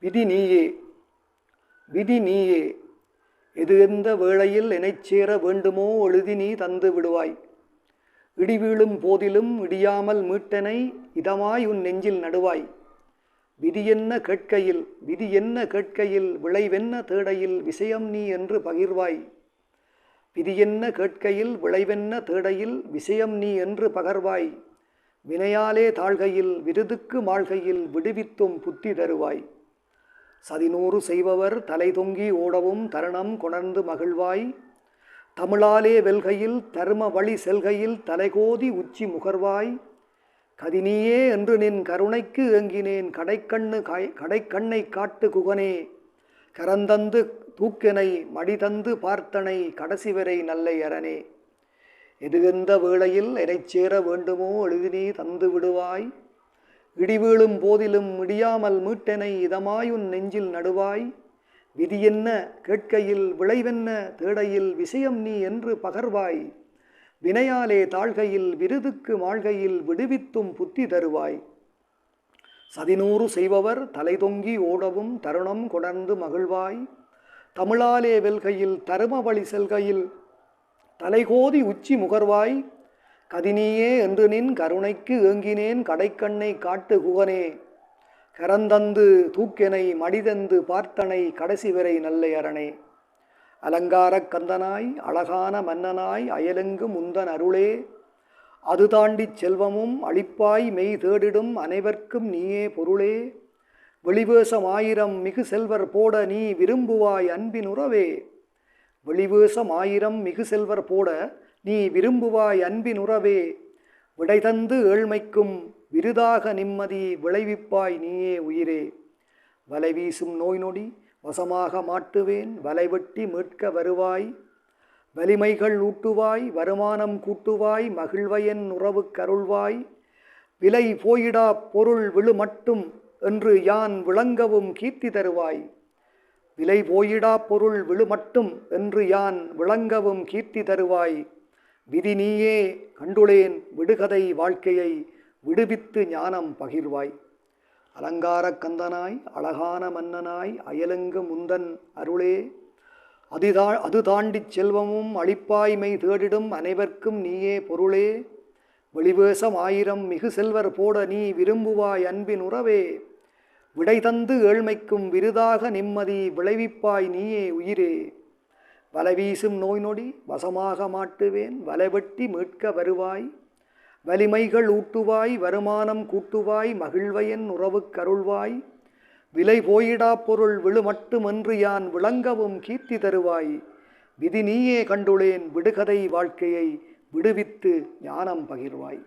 விதி நீயே, விதி நீயே, எது எந்த வேளையில் எனைச்சேர வேண்டுமோ எழுதி நீ தந்து விடுவாய். இடிவீழும் போதிலும் இடியாமல் மீட்டனை இதமாய் உன் நெஞ்சில் நடுவாய். விதி என்ன கேட்கையில், விதி என்ன கேட்கையில் விளைவென்ன தேடையில் விஷயம் நீ என்று பகிர்வாய். விதி என்ன கேட்கையில் விளைவென்ன தேடையில் விஷயம் நீ என்று பகர்வாய். வினையாலே தாழ்கையில் விருதுக்கு மாழ்கையில் விடுவித்தும் புத்தி தருவாய். சதிநூறு செய்பவர் தலை தொங்கி ஓடவும் தருணம் கொணர்ந்து மகிழ்வாய். தமிழாலே வெல்கையில் தரும வழி செல்கையில் தலைகோதி உச்சி முகர்வாய். கதினியே என்று நின் கருணைக்கு ஏங்கினேன் கடைக்கண்ணை காட்டு குகனே. கரந்தந்து தூக்கெனை மடிதந்து பார்த்தனை கடைசி வரை நல்லை அரணே. எது எந்த வேளையில் எனைச்சேர வேண்டுமோ எழுதி நீ தந்து விடுவாய். இடிவீழும் போதிலும் இடியாமல் மீட்டனை இதமாயுன் நெஞ்சில் நடுவாய். விதி என்ன கேட்கையில் விளைவென்ன தேடையில் விஷயம் நீ என்று பகர்வாய். வினையாலே தாழ்கையில் விருதுக்கு மாழ்கையில் விடுவித்தும் புத்தி தருவாய். சதிநூறு செய்பவர் தலை தொங்கி ஓடவும் தருணம் கொணர்ந்து மகிழ்வாய். தமிழாலே வெல்கையில் தரும வழி செல்கையில் தலைகோதி உச்சி முகர்வாய். கதினியே என்று நின் கருணைக்கு ஏங்கினேன் கடைக்கண்ணை காட்டு குகனே. கரந்தந்து தூக்கெனை மடிதந்து பார்த்தனை கடைசி வரை நல்லை அரணே. அலங்காரக் கந்தனாய் அழகான மன்னனாய் அயலெங்கும் உந்தன் அருளே. அது தாண்டிச் செல்வமும் அளிப்பாய் மெய் தேடிடும் அனைவர்க்கும் நீயே பொருளே. வெளிவேசமாயிரம் மிகு செல்வர் போட நீ விரும்புவாய் அன்பின் உறவே. வெளிவேசமாயிரம் மிகு செல்வர் போட நீ விரும்புவாய் அன்பின் உறவே. விடை தந்து ஏழ்மைக்கும் விருதாக நிம்மதி விளைவிப்பாய் நீயே உயிரே. வலை வீசும் நோய் நொடி வசமாக மாட்டுவேன் வலைவெட்டி மீட்க வருவாய். வலிமைகள் ஊட்டுவாய் வருமானம் கூட்டுவாய் மகிழ்வையன் உறவு கருள்வாய். விலை போயிடா பொருள் விழு மட்டும் என்று யான் விளங்கவும் கீர்த்தி தருவாய். விலை போயிடா பொருள் விழு மட்டும் என்று யான் விளங்கவும் கீர்த்தி தருவாய். விதி நீயே கண்டுளேன் விடுகதை வாழ்க்கையை விடுவித்து ஞானம் பகிர்வாய். அலங்காரக் கந்தனாய் அழகான மன்னனாய் அயலெங்கும் உந்தன் அருளே. அது தாண்டிச் செல்வமும் அளிப்பாய்மை தேடிடும் அனைவர்க்கும் நீயே பொருளே. வெளிவேசம் ஆயிரம் மிகு செல்வர் போட நீ விரும்புவாய் அன்பின் உறவே. விடை தந்து ஏழ்மைக்கும் விருதாக நிம்மதி விளைவிப்பாய் நீயே உயிரே. வலை வீசும் நோய் நொடி வசமாக மாட்டுவேன் வலைவெட்டி மீட்க வருவாய். வலிமைகள் ஊட்டுவாய் வருமானம் கூட்டுவாய் மகிழ்வையன் உறவு கருள்வாய். விலை போயிடா பொருள் விழு மட்டுமென்று யான் விளங்கவும் கீர்த்தி தருவாய். விதி நீயே கண்டுளேன் விடுகதை வாழ்க்கையை விடுவித்து ஞானம் பகிர்வாய்.